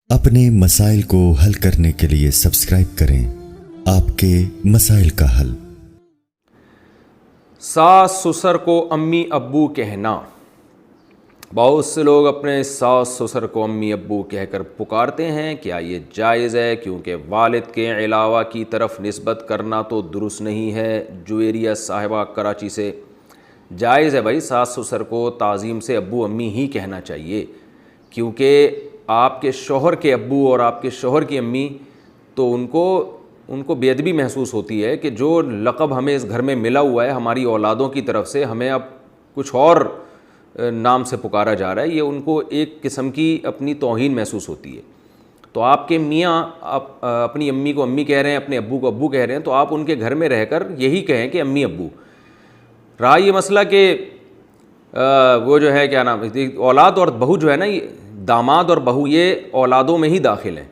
اپنے مسائل کو حل کرنے کے لیے سبسکرائب کریں آپ کے مسائل کا حل۔ ساس سسر کو امی ابو کہنا۔ بہت سے لوگ اپنے ساس سسر کو امی ابو کہہ کر پکارتے ہیں، کیا یہ جائز ہے؟ کیونکہ والد کے علاوہ کی طرف نسبت کرنا تو درست نہیں ہے۔ جویریہ صاحبہ کراچی سے۔ جائز ہے بھائی، ساس سسر کو تعظیم سے ابو امی ہی کہنا چاہیے، کیونکہ آپ کے شوہر کے ابو اور آپ کے شوہر کی امی تو ان کو بے ادبی محسوس ہوتی ہے کہ جو لقب ہمیں اس گھر میں ملا ہوا ہے ہماری اولادوں کی طرف سے، ہمیں اب کچھ اور نام سے پکارا جا رہا ہے، یہ ان کو ایک قسم کی اپنی توہین محسوس ہوتی ہے۔ تو آپ کے میاں اپنی امی کو امی کہہ رہے ہیں، اپنے ابو کو ابو کہہ رہے ہیں، تو آپ ان کے گھر میں رہ کر یہی کہیں کہ امی ابو۔ رہا یہ مسئلہ کہ وہ جو ہے کیا نام، اولاد اور بہو جو ہے نا، یہ داماد اور بہو یہ اولادوں میں ہی داخل ہیں۔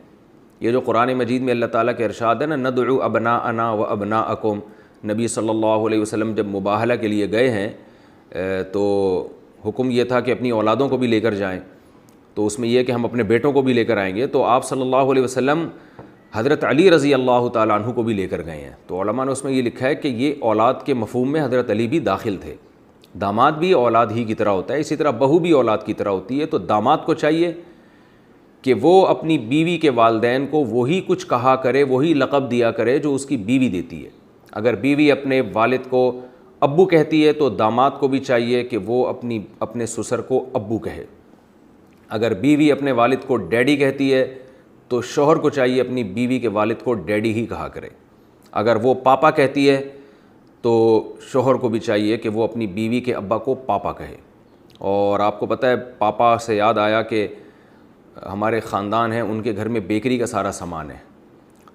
یہ جو قرآن مجید میں اللہ تعالیٰ کے ارشاد ہے نا، ندعو ابناءنا و ابناءکم، نبی صلی اللہ علیہ وسلم جب مباہلہ کے لیے گئے ہیں تو حکم یہ تھا کہ اپنی اولادوں کو بھی لے کر جائیں، تو اس میں یہ کہ ہم اپنے بیٹوں کو بھی لے کر آئیں گے، تو آپ صلی اللہ علیہ وسلم حضرت علی رضی اللہ تعالیٰ عنہ کو بھی لے کر گئے ہیں۔ تو علماء نے اس میں یہ لکھا ہے کہ یہ اولاد کے مفہوم میں حضرت علی بھی داخل تھے۔ داماد بھی اولاد ہی کی طرح ہوتا ہے، اسی طرح بہو بھی اولاد کی طرح ہوتی ہے۔ تو داماد کو چاہیے کہ وہ اپنی بیوی کے والدین کو وہی کچھ کہا کرے، وہی لقب دیا کرے جو اس کی بیوی دیتی ہے۔ اگر بیوی اپنے والد کو ابو کہتی ہے تو داماد کو بھی چاہیے کہ وہ اپنے سسر کو ابو کہے۔ اگر بیوی اپنے والد کو ڈیڈی کہتی ہے تو شوہر کو چاہیے اپنی بیوی کے والد کو ڈیڈی ہی کہا کرے۔ اگر وہ پاپا کہتی ہے تو شوہر کو بھی چاہیے کہ وہ اپنی بیوی کے ابا کو پاپا کہے۔ اور آپ کو پتہ ہے، پاپا سے یاد آیا کہ ہمارے خاندان ہیں، ان کے گھر میں بیکری کا سارا سامان ہے،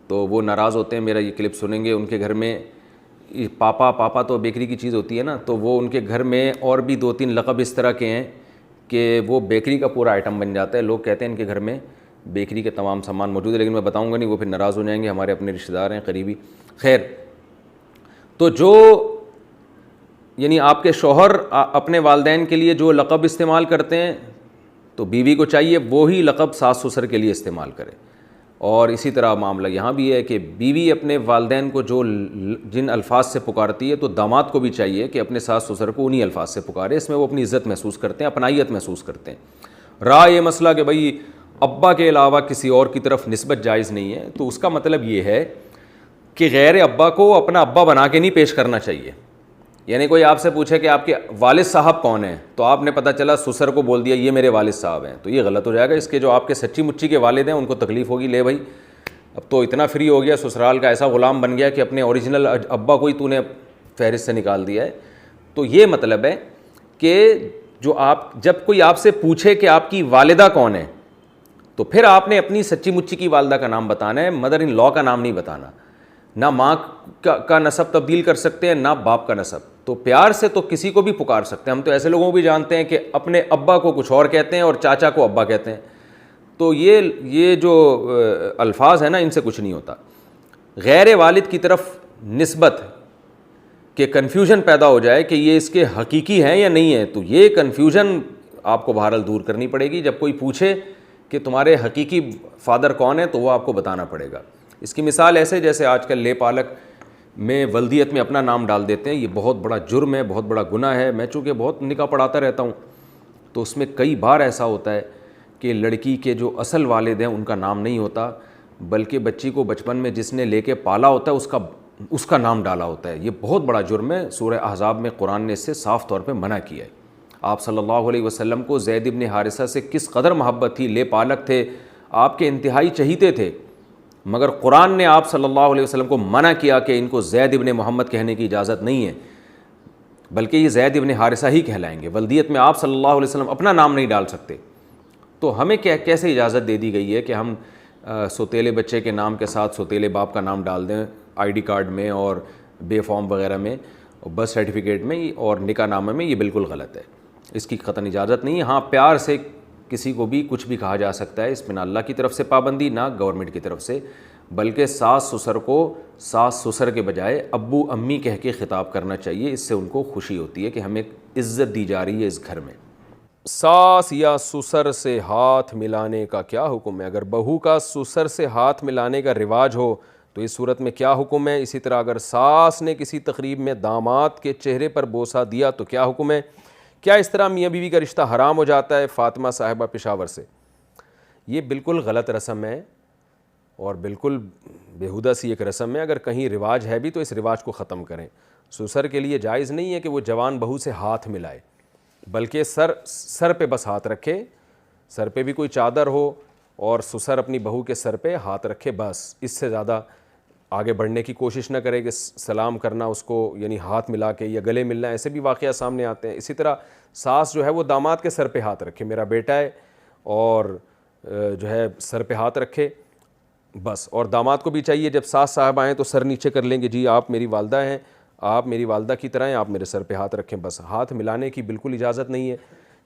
تو وہ ناراض ہوتے ہیں، میرا یہ کلپ سنیں گے، ان کے گھر میں پاپا تو بیکری کی چیز ہوتی ہے نا، تو وہ ان کے گھر میں اور بھی 2-3 لقب اس طرح کے ہیں کہ وہ بیکری کا پورا آئٹم بن جاتا ہے۔ لوگ کہتے ہیں ان کے گھر میں بیکری کے تمام سامان موجود ہے، لیکن میں بتاؤں گا نہیں، وہ پھر ناراض ہو جائیں گے، ہمارے اپنے رشتہ دار ہیں قریبی۔ خیر، تو جو یعنی آپ کے شوہر اپنے والدین کے لیے جو لقب استعمال کرتے ہیں تو بیوی کو چاہیے وہی لقب ساس سسر کے لیے استعمال کرے۔ اور اسی طرح معاملہ یہاں بھی ہے کہ بیوی اپنے والدین کو جن الفاظ سے پکارتی ہے تو داماد کو بھی چاہیے کہ اپنے ساس سسر کو انہی الفاظ سے پکارے، اس میں وہ اپنی عزت محسوس کرتے ہیں، اپنائیت محسوس کرتے ہیں۔ رہا یہ مسئلہ کہ بھئی ابا کے علاوہ کسی اور کی طرف نسبت جائز نہیں ہے، تو اس کا مطلب یہ ہے کہ غیر ابا کو اپنا ابا بنا کے نہیں پیش کرنا چاہیے۔ یعنی کوئی آپ سے پوچھے کہ آپ کے والد صاحب کون ہیں، تو آپ نے پتہ چلا سسر کو بول دیا یہ میرے والد صاحب ہیں، تو یہ غلط ہو جائے گا۔ اس کے جو آپ کے سچی مچی کے والد ہیں ان کو تکلیف ہوگی، لے بھائی اب تو اتنا فری ہو گیا، سسرال کا ایسا غلام بن گیا کہ اپنے اوریجنل ابا کو ہی تو نے فہرست سے نکال دیا ہے۔ تو یہ مطلب ہے کہ جب کوئی آپ سے پوچھے کہ آپ کی والدہ کون ہے تو پھر آپ نے اپنی سچی مچی کی والدہ کا نام بتانا ہے، مدر ان لا کا نام نہیں بتانا۔ نہ ماں کا نسب تبدیل کر سکتے ہیں، نہ باپ کا نسب۔ تو پیار سے تو کسی کو بھی پکار سکتے ہیں، ہم تو ایسے لوگوں کو بھی جانتے ہیں کہ اپنے ابا کو کچھ اور کہتے ہیں اور چاچا کو ابا کہتے ہیں، تو یہ جو الفاظ ہیں نا، ان سے کچھ نہیں ہوتا۔ غیر والد کی طرف نسبت کہ کنفیوژن پیدا ہو جائے کہ یہ اس کے حقیقی ہیں یا نہیں ہیں، تو یہ کنفیوژن آپ کو بہرحال دور کرنی پڑے گی۔ جب کوئی پوچھے کہ تمہارے حقیقی فادر کون ہیں تو وہ آپ کو بتانا پڑے گا۔ اس کی مثال ایسے جیسے آج کل لے پالک میں ولدیت میں اپنا نام ڈال دیتے ہیں، یہ بہت بڑا جرم ہے، بہت بڑا گناہ ہے۔ میں چونکہ بہت نکاح پڑھاتا رہتا ہوں تو اس میں کئی بار ایسا ہوتا ہے کہ لڑکی کے جو اصل والد ہیں ان کا نام نہیں ہوتا، بلکہ بچی کو بچپن میں جس نے لے کے پالا ہوتا ہے اس کا نام ڈالا ہوتا ہے۔ یہ بہت بڑا جرم ہے، سورہ احزاب میں قرآن نے اس سے صاف طور پہ منع کیا ہے۔ آپ صلی اللہ علیہ وسلم کو زید ابن حارثہ سے کس قدر محبت تھی، لے پالک تھے، آپ کے انتہائی چہیتے تھے، مگر قرآن نے آپ صلی اللہ علیہ وسلم کو منع کیا کہ ان کو زید ابن محمد کہنے کی اجازت نہیں ہے، بلکہ یہ زید ابن حارثہ ہی کہلائیں گے۔ ولدیت میں آپ صلی اللہ علیہ وسلم اپنا نام نہیں ڈال سکتے، تو ہمیں کیسے اجازت دے دی گئی ہے کہ ہم سوتیلے بچے کے نام کے ساتھ سوتیلے باپ کا نام ڈال دیں آئی ڈی کارڈ میں اور بے فارم وغیرہ میں، برتھ سرٹیفکیٹ میں اور نکاح نامے میں؟ یہ بالکل غلط ہے، اس کی قطعاً اجازت نہیں ہے۔ ہاں، پیار سے کسی کو بھی کچھ بھی کہا جا سکتا ہے، اس میں نہ اللہ کی طرف سے پابندی نہ گورنمنٹ کی طرف سے، بلکہ ساس سسر کو ساس سسر کے بجائے ابو امی کہہ کے خطاب کرنا چاہیے، اس سے ان کو خوشی ہوتی ہے کہ ہمیں عزت دی جا رہی ہے اس گھر میں۔ ساس یا سسر سے ہاتھ ملانے کا کیا حکم ہے؟ اگر بہو کا سسر سے ہاتھ ملانے کا رواج ہو تو اس صورت میں کیا حکم ہے؟ اسی طرح اگر ساس نے کسی تقریب میں داماد کے چہرے پر بوسہ دیا تو کیا حکم ہے؟ کیا اس طرح میاں بیوی کا رشتہ حرام ہو جاتا ہے؟ فاطمہ صاحبہ پشاور سے۔ یہ بالکل غلط رسم ہے اور بالکل بیہودہ سی ایک رسم ہے۔ اگر کہیں رواج ہے بھی تو اس رواج کو ختم کریں۔ سسر کے لیے جائز نہیں ہے کہ وہ جوان بہو سے ہاتھ ملائے، بلکہ سر پہ بس ہاتھ رکھے، سر پہ بھی کوئی چادر ہو اور سسر اپنی بہو کے سر پہ ہاتھ رکھے، بس اس سے زیادہ آگے بڑھنے کی کوشش نہ کرے کہ سلام کرنا اس کو یعنی ہاتھ ملا کے یا گلے ملنا، ایسے بھی واقعہ سامنے آتے ہیں۔ اسی طرح ساس جو ہے وہ داماد کے سر پہ ہاتھ رکھے، میرا بیٹا ہے اور جو ہے سر پہ ہاتھ رکھے بس، اور داماد کو بھی چاہیے جب ساس صاحب آئیں تو سر نیچے کر لیں گے، جی آپ میری والدہ ہیں، آپ میری والدہ کی طرح ہیں، آپ میرے سر پہ ہاتھ رکھیں، بس ہاتھ ملانے کی بالکل اجازت نہیں ہے،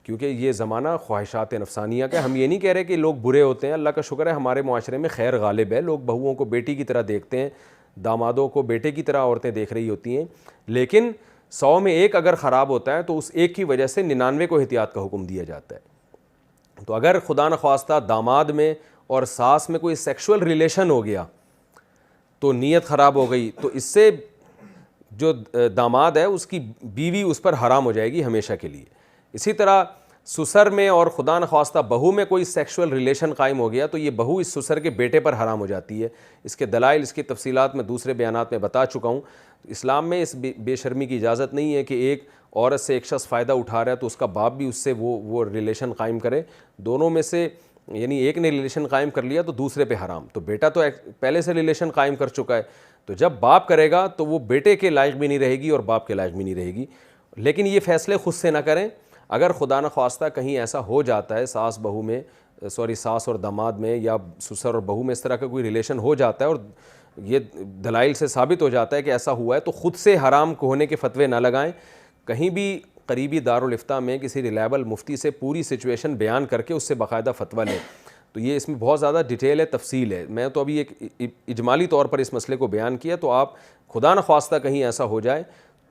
کیونکہ یہ زمانہ خواہشات نفسانیہ کا ہے۔ ہم یہ نہیں کہہ رہے کہ لوگ برے ہوتے ہیں، اللہ کا شکر ہے ہمارے معاشرے میں خیر غالب ہے، لوگ بہوؤں کو بیٹی کی طرح دیکھتے ہیں، دامادوں کو بیٹے کی طرح عورتیں دیکھ رہی ہوتی ہیں، لیکن 100 میں ایک اگر خراب ہوتا ہے تو اس ایک کی وجہ سے 99 کو احتیاط کا حکم دیا جاتا ہے۔ تو اگر خدا نخواستہ داماد میں اور ساس میں کوئی سیکشول ریلیشن ہو گیا تو نیت خراب ہو گئی، تو اس سے جو داماد ہے اس کی بیوی اس پر حرام ہو جائے گی ہمیشہ کے لیے۔ اسی طرح سسر میں اور خدا نخواستہ بہو میں کوئی سیکشول ریلیشن قائم ہو گیا تو یہ بہو اس سسر کے بیٹے پر حرام ہو جاتی ہے۔ اس کے دلائل، اس کی تفصیلات میں دوسرے بیانات میں بتا چکا ہوں۔ اسلام میں اس بے شرمی کی اجازت نہیں ہے کہ ایک عورت سے ایک شخص فائدہ اٹھا رہا ہے تو اس کا باپ بھی اس سے وہ ریلیشن قائم کرے، دونوں میں سے یعنی ایک نے ریلیشن قائم کر لیا تو دوسرے پہ حرام۔ تو بیٹا تو پہلے سے ریلیشن قائم کر چکا ہے، تو جب باپ کرے گا تو وہ بیٹے کے لائق بھی نہیں رہے گی اور باپ کے لائق بھی نہیں رہے گی۔ لیکن یہ فیصلے خود سے نہ کریں۔ اگر خدا نخواستہ کہیں ایسا ہو جاتا ہے ساس اور داماد میں یا سسر اور بہو میں اس طرح کا کوئی ریلیشن ہو جاتا ہے اور یہ دلائل سے ثابت ہو جاتا ہے کہ ایسا ہوا ہے، تو خود سے حرام ہونے کے فتوے نہ لگائیں۔ کہیں بھی قریبی دارالافتاء میں کسی ریلائبل مفتی سے پوری سچویشن بیان کر کے اس سے باقاعدہ فتویٰ لیں۔ تو یہ اس میں بہت زیادہ ڈیٹیل ہے، تفصیل ہے، میں تو ابھی ایک اجمالی طور پر اس مسئلے کو بیان کیا، تو آپ خدا نخواستہ کہیں ایسا ہو جائے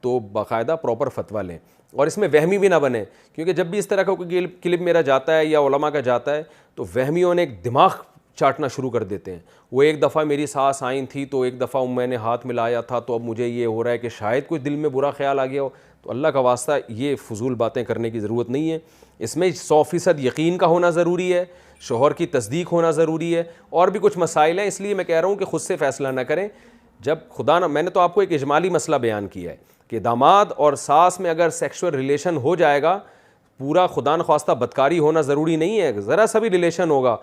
تو باقاعدہ پراپر فتویٰ لیں، اور اس میں وہمی بھی نہ بنے، کیونکہ جب بھی اس طرح کا کوئی کلپ میرا جاتا ہے یا علماء کا جاتا ہے تو وہمیوں نے ایک دماغ چاٹنا شروع کر دیتے ہیں۔ وہ ایک دفعہ میری ساس آئیں تھی تو ایک دفعہ میں نے ہاتھ ملایا تھا تو اب مجھے یہ ہو رہا ہے کہ شاید کوئی دل میں برا خیال آ گیا ہو، تو اللہ کا واسطہ یہ فضول باتیں کرنے کی ضرورت نہیں ہے۔ اس میں 100% یقین کا ہونا ضروری ہے، شوہر کی تصدیق ہونا ضروری ہے، اور بھی کچھ مسائل ہیں، اس لیے میں کہہ رہا ہوں کہ خود سے فیصلہ نہ کریں۔ جب میں نے تو آپ کو ایک اجمالی مسئلہ بیان کیا ہے کہ داماد اور ساس میں اگر سیکشول ریلیشن ہو جائے گا، پورا خدا نخواستہ بدکاری ہونا ضروری نہیں ہے، ذرا سا بھی ریلیشن ہوگا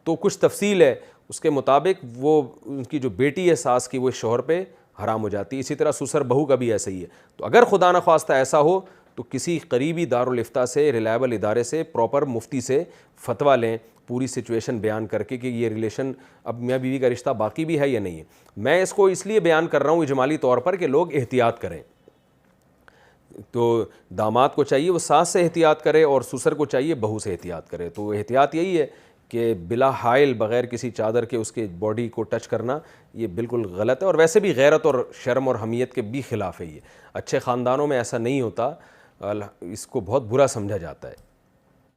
تو کچھ تفصیل ہے، اس کے مطابق وہ ان کی جو بیٹی ہے ساس کی وہ شوہر پہ حرام ہو جاتی ہے۔ اسی طرح سسر بہو کا بھی ایسا ہی ہے۔ تو اگر خدا نخواستہ ایسا ہو تو کسی قریبی دارالافتاء سے، ریلائبل ادارے سے، پراپر مفتی سے فتویٰ لیں، پوری سچویشن بیان کر کے کہ یہ ریلیشن اب میاں بیوی کا رشتہ باقی بھی ہے یا نہیں ہے۔ میں اس کو اس لیے بیان کر رہا ہوں اجمالی طور پر کہ لوگ احتیاط کریں۔ تو داماد کو چاہیے وہ ساس سے احتیاط کرے اور سسر کو چاہیے بہو سے احتیاط کرے۔ تو احتیاط یہی ہے کہ بلا حائل بغیر کسی چادر کے اس کے باڈی کو ٹچ کرنا یہ بالکل غلط ہے، اور ویسے بھی غیرت اور شرم اور حمیت کے بھی خلاف ہے۔ یہ اچھے خاندانوں میں ایسا نہیں ہوتا، اس کو بہت برا سمجھا جاتا ہے۔